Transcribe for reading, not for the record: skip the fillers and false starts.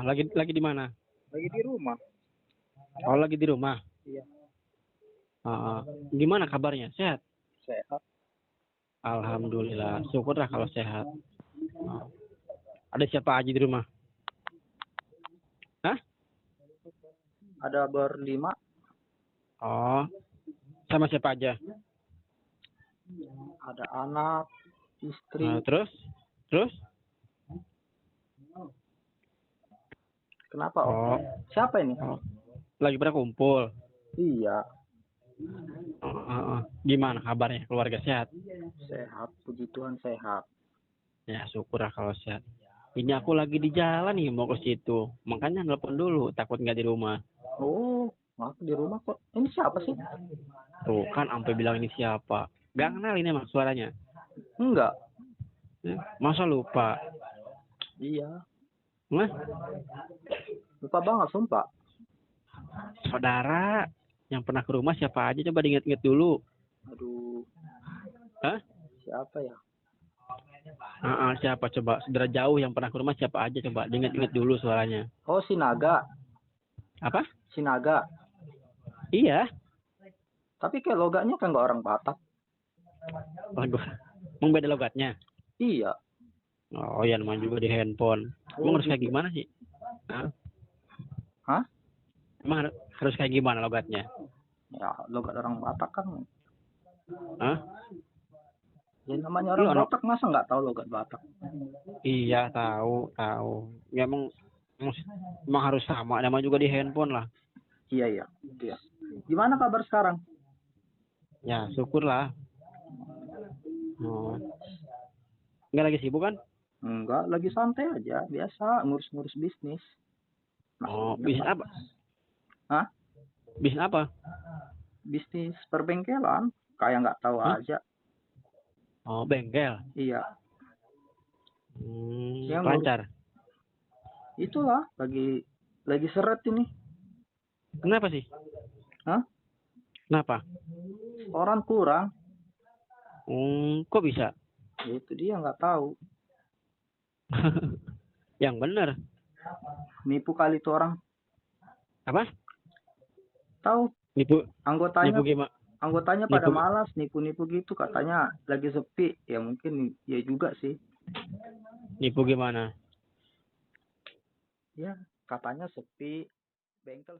Lagi di mana? Lagi di rumah. Oh, lagi di rumah. Iya. Ah, gimana kabarnya? Sehat? Sehat. Alhamdulillah. Syukurlah kalau sehat. Ah, ada siapa aja di rumah? Hah? Ada berlima. Oh, sama siapa aja? Ada anak, istri. Terus? Terus? Kenapa Om? Oh, Siapa ini? oh. Lagi pada kumpul. Iya. Gimana kabarnya? Keluarga sehat? Sehat. Puji Tuhan sehat. Ya, syukurlah kalau sehat. Ini aku lagi di jalan nih mau ke situ. Makanya nelpon dulu, takut nggak di rumah. Oh, aku di rumah kok. Ini siapa sih? Tuh kan sampai bilang ini siapa. Gak kenal ini emang suaranya. Enggak. Masa lupa? Iya. Nah, Lupa banget sumpah. saudara yang pernah ke rumah siapa aja, coba diinget-inget dulu. Aduh. Hah? Siapa ya? Siapa coba? Saudara jauh yang pernah ke rumah siapa aja, coba diinget-inget dulu suaranya. Oh, si Naga. Apa? Si Naga. Iya. Tapi kayak logatnya kan nggak orang Batak. Emang beda logatnya? Iya. Oh ya, namanya juga di handphone. Emang harus kayak gimana sih? Hah? Emang harus kayak gimana logatnya? Ya, logat orang Batak kan. Hah? Ya namanya orang Batak, masa nggak tahu logat Batak? Iya, tahu. Ya emang harus sama, nama juga di handphone lah. Iya. Gimana kabar sekarang? Ya, syukurlah. Oh. Nggak lagi sibuk kan? Enggak, lagi santai aja, biasa ngurus-ngurus bisnis. Bisnis apa? Hah? Bisnis apa? Bisnis perbengkelan, kayak nggak tahu aja. Oh, bengkel. Iya. Lancar. Itulah, lagi seret ini. Kenapa sih? Hah? Kenapa? Orang kurang. Kok bisa? Ya, itu dia nggak tahu. Yang bener. Nipu kali itu orang. Apa? Tahu? Nipu Anggotanya pada nipu. malas nipu-nipu gitu, katanya lagi sepi. Ya mungkin ya juga sih. Nipu gimana? Ya, katanya sepi. Bengkel